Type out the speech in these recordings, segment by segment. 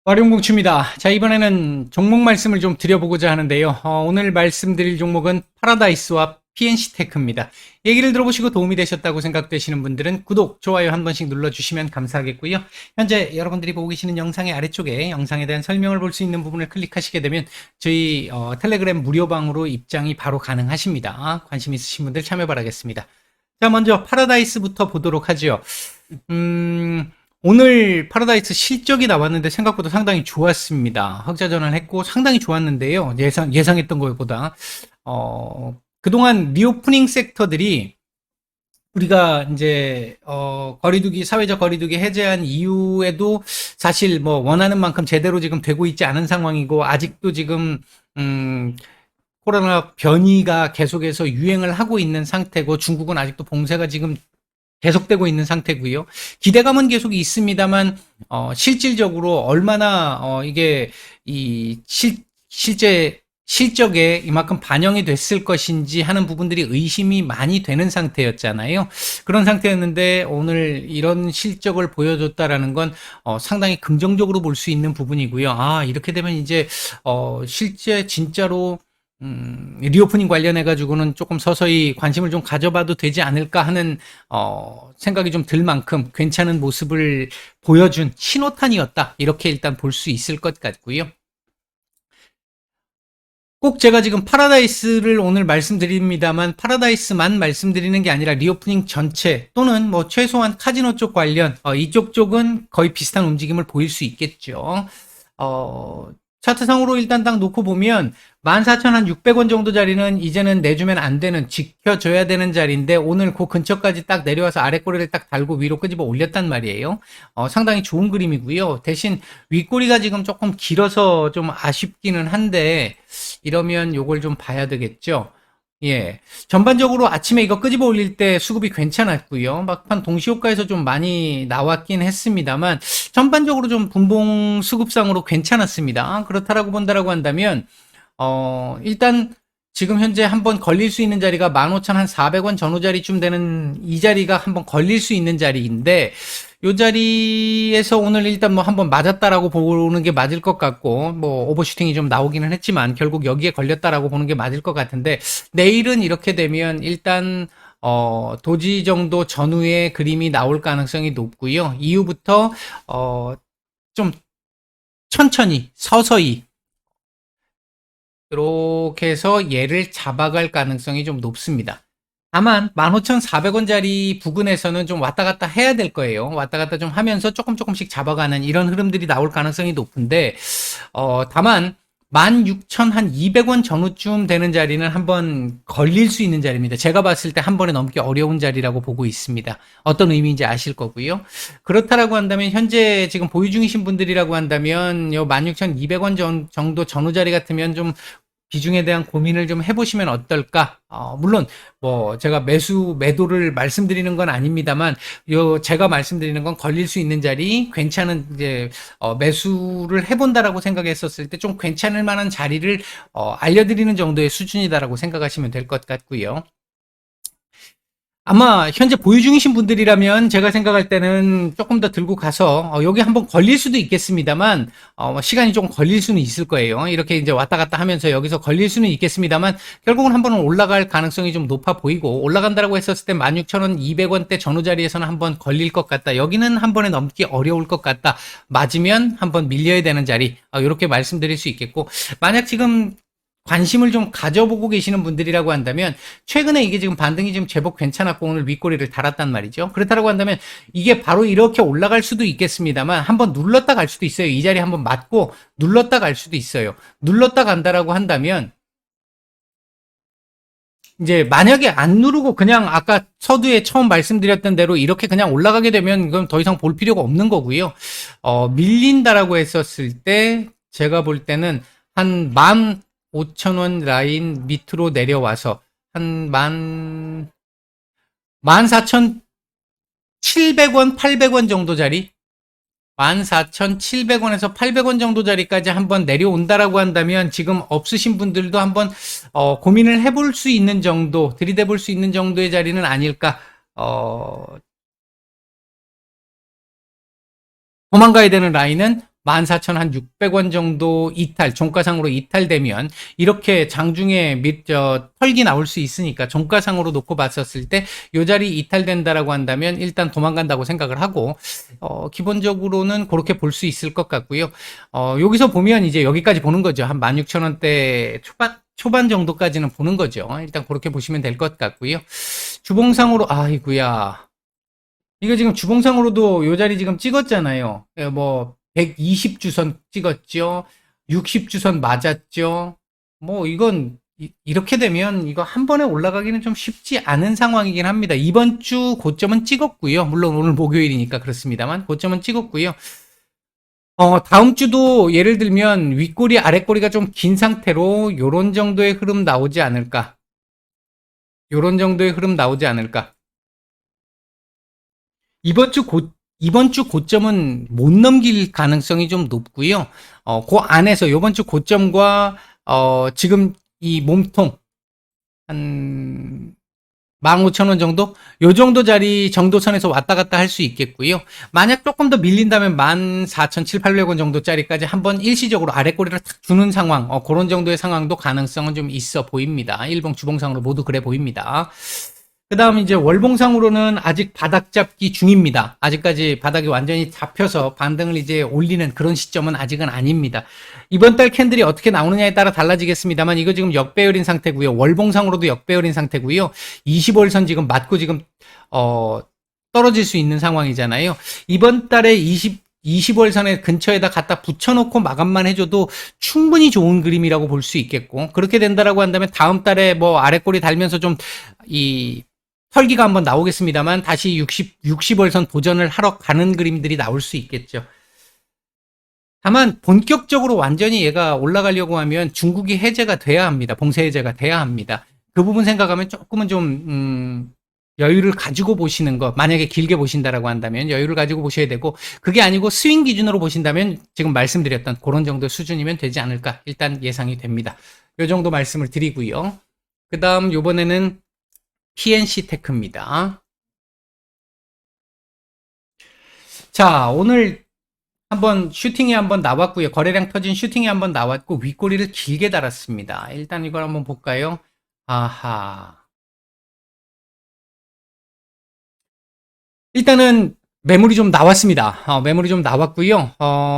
와룡공추입니다. 자, 이번에는 종목 말씀을 좀 드려보고자 하는데요. 오늘 말씀드릴 종목은 파라다이스와 PNC테크입니다. 얘기를 들어보시고 도움이 되셨다고 생각되시는 분들은 구독, 좋아요 한 번씩 눌러주시면 감사하겠고요. 현재 여러분들이 보고 계시는 영상의 아래쪽에 영상에 대한 설명을 볼 수 있는 부분을 클릭하시게 되면 저희 텔레그램 무료방으로 입장이 바로 가능하십니다. 관심 있으신 분들 참여 바라겠습니다. 자, 먼저 파라다이스부터 보도록 하죠. 오늘 파라다이스 실적이 나왔는데 생각보다 상당히 좋았습니다. 흑자 전환했고 상당히 좋았는데요. 예상했던 것보다. 그동안 리오프닝 섹터들이 우리가 이제, 거리두기, 사회적 거리두기 해제한 이후에도 사실 뭐 원하는 만큼 제대로 지금 되고 있지 않은 상황이고 아직도 지금, 코로나 변이가 계속해서 유행을 하고 있는 상태고 중국은 아직도 봉쇄가 지금 계속되고 있는 상태고요. 기대감은 계속 있습니다만 실질적으로 얼마나 이게 실제 실적에 이만큼 반영이 됐을 것인지 하는 부분들이 의심이 많이 되는 상태였잖아요. 그런 상태였는데 오늘 이런 실적을 보여줬다라는 건 상당히 긍정적으로 볼 수 있는 부분이고요. 아, 이렇게 되면 이제 실제 진짜로 리오프닝 관련해가지고는 조금 서서히 관심을 좀 가져봐도 되지 않을까 하는, 생각이 좀 들 만큼 괜찮은 모습을 보여준 신호탄이었다. 이렇게 일단 볼 수 있을 것 같고요. 꼭 제가 지금 파라다이스를 오늘 말씀드립니다만 파라다이스만 말씀드리는 게 아니라 리오프닝 전체 또는 뭐 최소한 카지노 쪽 관련, 이쪽 쪽은 거의 비슷한 움직임을 보일 수 있겠죠. 차트상으로 일단 딱 놓고 보면 14,600원 정도 자리는 이제는 내주면 안 되는, 지켜줘야 되는 자리인데 오늘 그 근처까지 딱 내려와서 아랫꼬리를 딱 달고 위로 끄집어 올렸단 말이에요. 상당히 좋은 그림이고요. 대신 윗꼬리가 지금 조금 길어서 좀 아쉽기는 한데 이러면 요걸 좀 봐야 되겠죠. 예. 전반적으로 아침에 이거 끄집어 올릴 때 수급이 괜찮았고요. 막판 동시효과에서 좀 많이 나왔긴 했습니다만 전반적으로 좀 분봉 수급상으로 괜찮았습니다. 그렇다라고 본다라고 한다면 일단 지금 현재 한번 걸릴 수 있는 자리가 15,400원 전후 자리쯤 되는 이 자리가 한번 걸릴 수 있는 자리인데 이 자리에서 오늘 일단 뭐 한번 맞았다라고 보는 게 맞을 것 같고 뭐 오버슈팅이 좀 나오기는 했지만 결국 여기에 걸렸다라고 보는 게 맞을 것 같은데 내일은 이렇게 되면 일단 도지 정도 전후의 그림이 나올 가능성이 높고요. 이후부터 좀 천천히 서서히 이렇게 해서 얘를 잡아갈 가능성이 좀 높습니다. 다만 15,400원짜리 부근에서는 좀 왔다 갔다 해야 될 거예요. 왔다 갔다 좀 하면서 조금씩 잡아가는 이런 흐름들이 나올 가능성이 높은데 다만 16,200원 전후쯤 되는 자리는 한번 걸릴 수 있는 자리입니다. 제가 봤을 때 한 번에 넘기 어려운 자리라고 보고 있습니다. 어떤 의미인지 아실 거고요. 그렇다라고 한다면 현재 지금 보유 중이신 분들이라고 한다면 요 16,200원 정도 전후 자리 같으면 좀 비중에 대한 고민을 좀 해보시면 어떨까? 물론 뭐 제가 매도를 말씀드리는 건 아닙니다만 제가 말씀드리는 건 걸릴 수 있는 자리, 괜찮은 이제 매수를 해본다라고 생각했었을 때 좀 괜찮을 만한 자리를 알려드리는 정도의 수준이다라고 생각하시면 될 것 같고요. 아마 현재 보유 중이신 분들이라면 제가 생각할 때는 조금 더 들고 가서 여기 한번 걸릴 수도 있겠습니다만 시간이 좀 걸릴 수는 있을 거예요. 이렇게 이제 왔다 갔다 하면서 여기서 걸릴 수는 있겠습니다만 결국은 한번은 올라갈 가능성이 좀 높아 보이고 올라간다라고 했었을 때 16,200원대 전후 자리에서는 한번 걸릴 것 같다. 여기는 한 번에 넘기 어려울 것 같다. 맞으면 한번 밀려야 되는 자리 이렇게 말씀드릴 수 있겠고 만약 지금 관심을 좀 가져보고 계시는 분들이라고 한다면 최근에 이게 지금 반등이 지금 제법 괜찮았고 오늘 윗꼬리를 달았단 말이죠. 그렇다고 한다면 이게 바로 이렇게 올라갈 수도 있겠습니다만 한번 눌렀다 갈 수도 있어요. 이 자리에 한번 맞고 눌렀다 갈 수도 있어요. 눌렀다 간다라고 한다면 이제 만약에 안 누르고 그냥 아까 서두에 처음 말씀드렸던 대로 이렇게 그냥 올라가게 되면 이건 더 이상 볼 필요가 없는 거고요. 밀린다라고 했었을 때 제가 볼 때는 한 15,000원 라인 밑으로 내려와서 한 14,700원, 800원 정도 자리 14,700원에서 800원 정도 자리까지 한번 내려온다라고 한다면 지금 없으신 분들도 한번 고민을 해볼 수 있는 정도, 들이대볼 수 있는 정도의 자리는 아닐까. 도망가야 되는 라인은 14,600원 정도 종가상으로 이탈되면 이렇게 장중에 털기 나올 수 있으니까 종가상으로 놓고 봤었을 때 이 자리 이탈된다라고 한다면 일단 도망간다고 생각을 하고 기본적으로는 그렇게 볼 수 있을 것 같고요. 여기서 보면 이제 여기까지 보는 거죠. 한 16,000원대 초반 정도까지는 보는 거죠. 일단 그렇게 보시면 될 것 같고요. 주봉상으로 아이구야. 이거 지금 주봉상으로도 요 자리 지금 찍었잖아요. 뭐 120주선 찍었죠. 60주선 맞았죠. 뭐 이건 이렇게 되면 이거 한 번에 올라가기는 좀 쉽지 않은 상황이긴 합니다. 이번 주 고점은 찍었고요. 물론 오늘 목요일이니까 그렇습니다만 고점은 찍었고요. 다음 주도 예를 들면 윗꼬리 아랫꼬리가 좀 긴 상태로 요런 정도의 흐름 나오지 않을까. 요런 정도의 흐름 나오지 않을까. 이번 주 고점은 못 넘길 가능성이 좀 높고요. 그 안에서 이번 주 고점과 지금 이 몸통 한 15,000원 정도? 요 정도 자리 정도선에서 왔다 갔다 할 수 있겠고요. 만약 조금 더 밀린다면 14,700원 정도짜리까지 한번 일시적으로 아랫꼬리를 탁 주는 상황, 그런 정도의 상황도 가능성은 좀 있어 보입니다. 일봉, 주봉상으로 모두 그래 보입니다. 그 다음 이제 월봉상으로는 아직 바닥 잡기 중입니다. 아직까지 바닥이 완전히 잡혀서 반등을 이제 올리는 그런 시점은 아직은 아닙니다. 이번 달 캔들이 어떻게 나오느냐에 따라 달라지겠습니다만 이거 지금 역배열인 상태고요. 월봉상으로도 역배열인 상태고요. 25일선 지금 맞고 지금 떨어질 수 있는 상황이잖아요. 이번 달에 25일선에 근처에다 갖다 붙여놓고 마감만 해줘도 충분히 좋은 그림이라고 볼 수 있겠고, 그렇게 된다라고 한다면 다음 달에 뭐 아랫꼬리 달면서 좀 털기가 한번 나오겠습니다만 다시 60월선 도전을 하러 가는 그림들이 나올 수 있겠죠. 다만 본격적으로 완전히 얘가 올라가려고 하면 중국이 해제가 돼야 합니다. 봉쇄 해제가 돼야 합니다. 그 부분 생각하면 조금은 좀 여유를 가지고 보시는 것, 만약에 길게 보신다라고 한다면 여유를 가지고 보셔야 되고, 그게 아니고 스윙 기준으로 보신다면 지금 말씀드렸던 그런 정도 수준이면 되지 않을까 일단 예상이 됩니다. 요 정도 말씀을 드리고요. 그 다음 요번에는 PNC 테크입니다. 자, 오늘 한번 슈팅이 한번 나왔고요. 거래량 터진 슈팅이 한번 나왔고 윗꼬리를 길게 달았습니다. 일단 이걸 한번 볼까요? 아하. 일단은 매물이 좀 나왔습니다. 매물이 좀 나왔고요.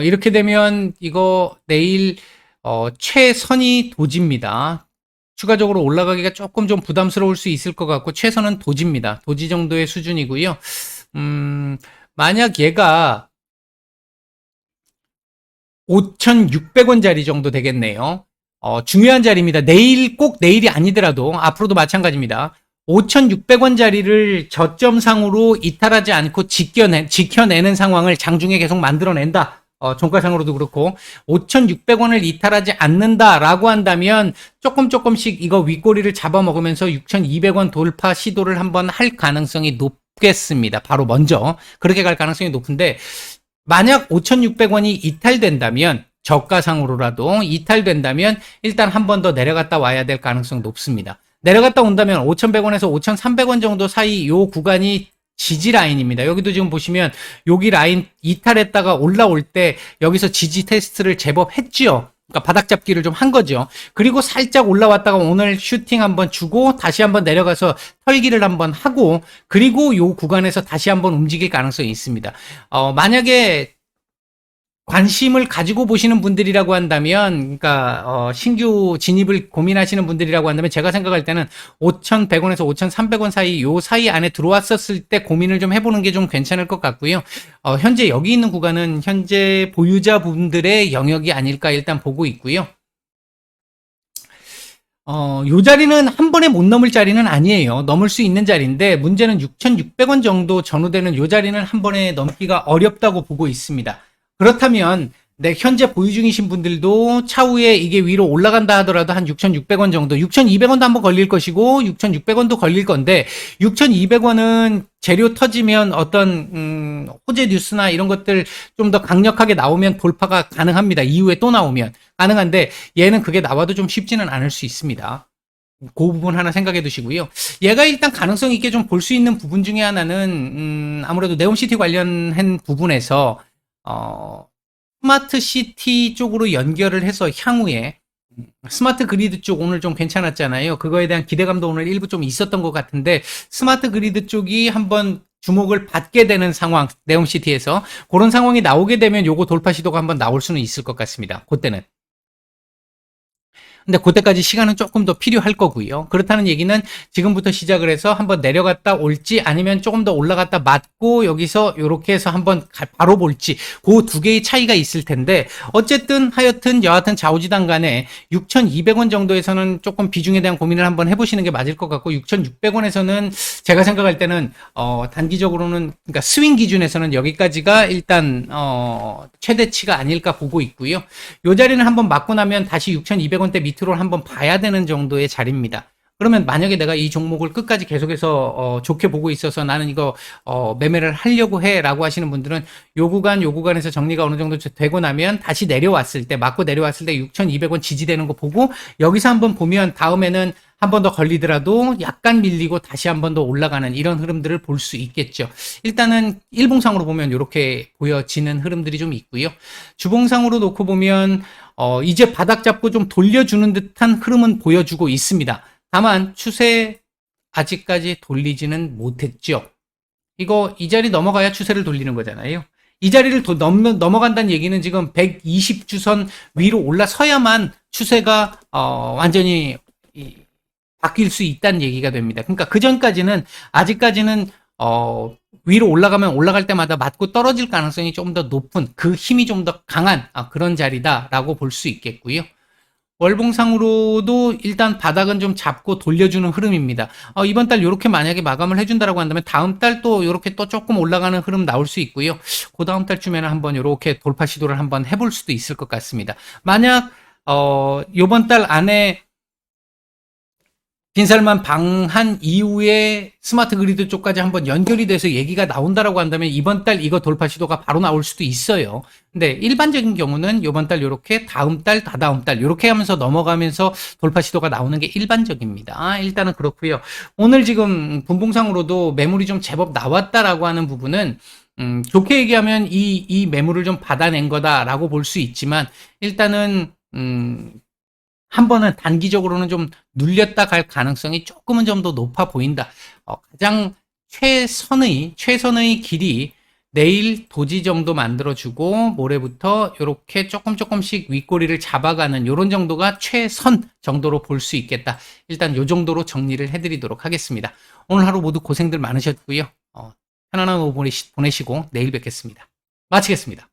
이렇게 되면 이거 내일 최선이 도지입니다. 추가적으로 올라가기가 조금 좀 부담스러울 수 있을 것 같고 최선은 도지입니다. 도지 정도의 수준이고요. 만약 얘가 5,600원짜리 정도 되겠네요. 중요한 자리입니다. 꼭 내일이 아니더라도 앞으로도 마찬가지입니다. 5,600원짜리를 저점상으로 이탈하지 않고 지켜내는 상황을 장중에 계속 만들어낸다. 종가상으로도 그렇고 5,600원을 이탈하지 않는다라고 한다면 조금씩 이거 윗꼬리를 잡아먹으면서 6,200원 돌파 시도를 한번 할 가능성이 높겠습니다. 바로 먼저 그렇게 갈 가능성이 높은데, 만약 5,600원이 이탈된다면, 저가상으로라도 이탈된다면 일단 한 번 더 내려갔다 와야 될 가능성이 높습니다. 내려갔다 온다면 5,100원에서 5,300원 정도 사이 요 구간이 지지 라인입니다. 여기도 지금 보시면 여기 라인 이탈했다가 올라올 때 여기서 지지 테스트를 제법 했지요. 그러니까 바닥 잡기를 좀 한 거죠. 그리고 살짝 올라왔다가 오늘 슈팅 한번 주고 다시 한번 내려가서 털기를 한번 하고, 그리고 요 구간에서 다시 한번 움직일 가능성이 있습니다. 만약에 관심을 가지고 보시는 분들이라고 한다면, 그러니까 신규 진입을 고민하시는 분들이라고 한다면 제가 생각할 때는 5,100원에서 5,300원 사이, 요 사이 안에 들어왔었을 때 고민을 좀 해보는 게 좀 괜찮을 것 같고요. 현재 여기 있는 구간은 현재 보유자분들의 영역이 아닐까 일단 보고 있고요. 요 자리는 한 번에 못 넘을 자리는 아니에요. 넘을 수 있는 자리인데 문제는 6,600원 정도 전후되는 요 자리는 한 번에 넘기가 어렵다고 보고 있습니다. 그렇다면 현재 보유 중이신 분들도 차후에 이게 위로 올라간다 하더라도 한 6,600원 정도, 6,200원도 한번 걸릴 것이고 6,600원도 걸릴 건데, 6,200원은 재료 터지면 어떤 호재 뉴스나 이런 것들 좀 더 강력하게 나오면 돌파가 가능합니다. 이후에 또 나오면 가능한데, 얘는 그게 나와도 좀 쉽지는 않을 수 있습니다. 그 부분 하나 생각해 두시고요. 얘가 일단 가능성 있게 좀 볼 수 있는 부분 중에 하나는 아무래도 네옴시티 관련한 부분에서 스마트 시티 쪽으로 연결을 해서 향후에 스마트 그리드 쪽 오늘 좀 괜찮았잖아요. 그거에 대한 기대감도 오늘 일부 좀 있었던 것 같은데 스마트 그리드 쪽이 한번 주목을 받게 되는 상황, 네옴시티에서 그런 상황이 나오게 되면 요거 돌파 시도가 한번 나올 수는 있을 것 같습니다. 그때는. 근데 그때까지 시간은 조금 더 필요할 거고요. 그렇다는 얘기는 지금부터 시작을 해서 한번 내려갔다 올지 아니면 조금 더 올라갔다 맞고 여기서 이렇게 해서 한번 바로 볼지 그 두 개의 차이가 있을 텐데 어쨌든 하여튼 여하튼 좌우지단 간에 6,200원 정도에서는 조금 비중에 대한 고민을 한번 해보시는 게 맞을 것 같고 6,600원에서는 제가 생각할 때는 단기적으로는 그러니까 스윙 기준에서는 여기까지가 일단 최대치가 아닐까 보고 있고요. 이 자리는 한번 맞고 나면 다시 6,200원대 밑으로 한번 봐야 되는 정도의 자리입니다. 그러면 만약에 내가 이 종목을 끝까지 계속해서 좋게 보고 있어서 나는 이거 매매를 하려고 해라고 하시는 분들은 요 구간에서 정리가 어느 정도 되고 나면 다시 내려왔을 때 맞고 내려왔을 때 6,200원 지지되는 거 보고 여기서 한번 보면 다음에는 한 번 더 걸리더라도 약간 밀리고 다시 한 번 더 올라가는 이런 흐름들을 볼 수 있겠죠. 일단은 일봉상으로 보면 이렇게 보여지는 흐름들이 좀 있고요. 주봉상으로 놓고 보면 이제 바닥 잡고 좀 돌려주는 듯한 흐름은 보여주고 있습니다. 다만 추세 아직까지 돌리지는 못했죠. 이거 이 자리 넘어가야 추세를 돌리는 거잖아요. 이 자리를 넘어간다는 얘기는 지금 120주선 위로 올라서야만 추세가 완전히 바뀔 수 있다는 얘기가 됩니다. 그러니까 그 전까지는 아직까지는 위로 올라가면 올라갈 때마다 맞고 떨어질 가능성이 좀 더 높은 그 힘이 좀 더 강한 그런 자리다라고 볼 수 있겠고요. 월봉상으로도 일단 바닥은 좀 잡고 돌려주는 흐름입니다. 이번 달 이렇게 만약에 마감을 해준다라고 한다면 다음 달 또 이렇게 또 조금 올라가는 흐름 나올 수 있고요. 그 다음 달쯤에는 한번 이렇게 돌파 시도를 한번 해볼 수도 있을 것 같습니다. 만약 이번 달 안에 빈살만 방한 이후에 스마트 그리드 쪽까지 한번 연결이 돼서 얘기가 나온다라고 한다면 이번 달 이거 돌파 시도가 바로 나올 수도 있어요. 근데 일반적인 경우는 이번 달 이렇게 다음 달, 다다음 달 이렇게 하면서 넘어가면서 돌파 시도가 나오는 게 일반적입니다. 일단은 그렇고요. 오늘 지금 분봉상으로도 매물이 좀 제법 나왔다라고 하는 부분은 좋게 얘기하면 이 매물을 좀 받아낸 거다라고 볼 수 있지만 일단은 한 번은 단기적으로는 좀 눌렸다 갈 가능성이 조금은 좀 더 높아 보인다. 가장 최선의 길이 내일 도지 정도 만들어주고 모레부터 이렇게 조금씩 윗꼬리를 잡아가는 이런 정도가 최선 정도로 볼 수 있겠다. 일단 이 정도로 정리를 해드리도록 하겠습니다. 오늘 하루 모두 고생들 많으셨고요. 편안한 오후 보내시고 내일 뵙겠습니다. 마치겠습니다.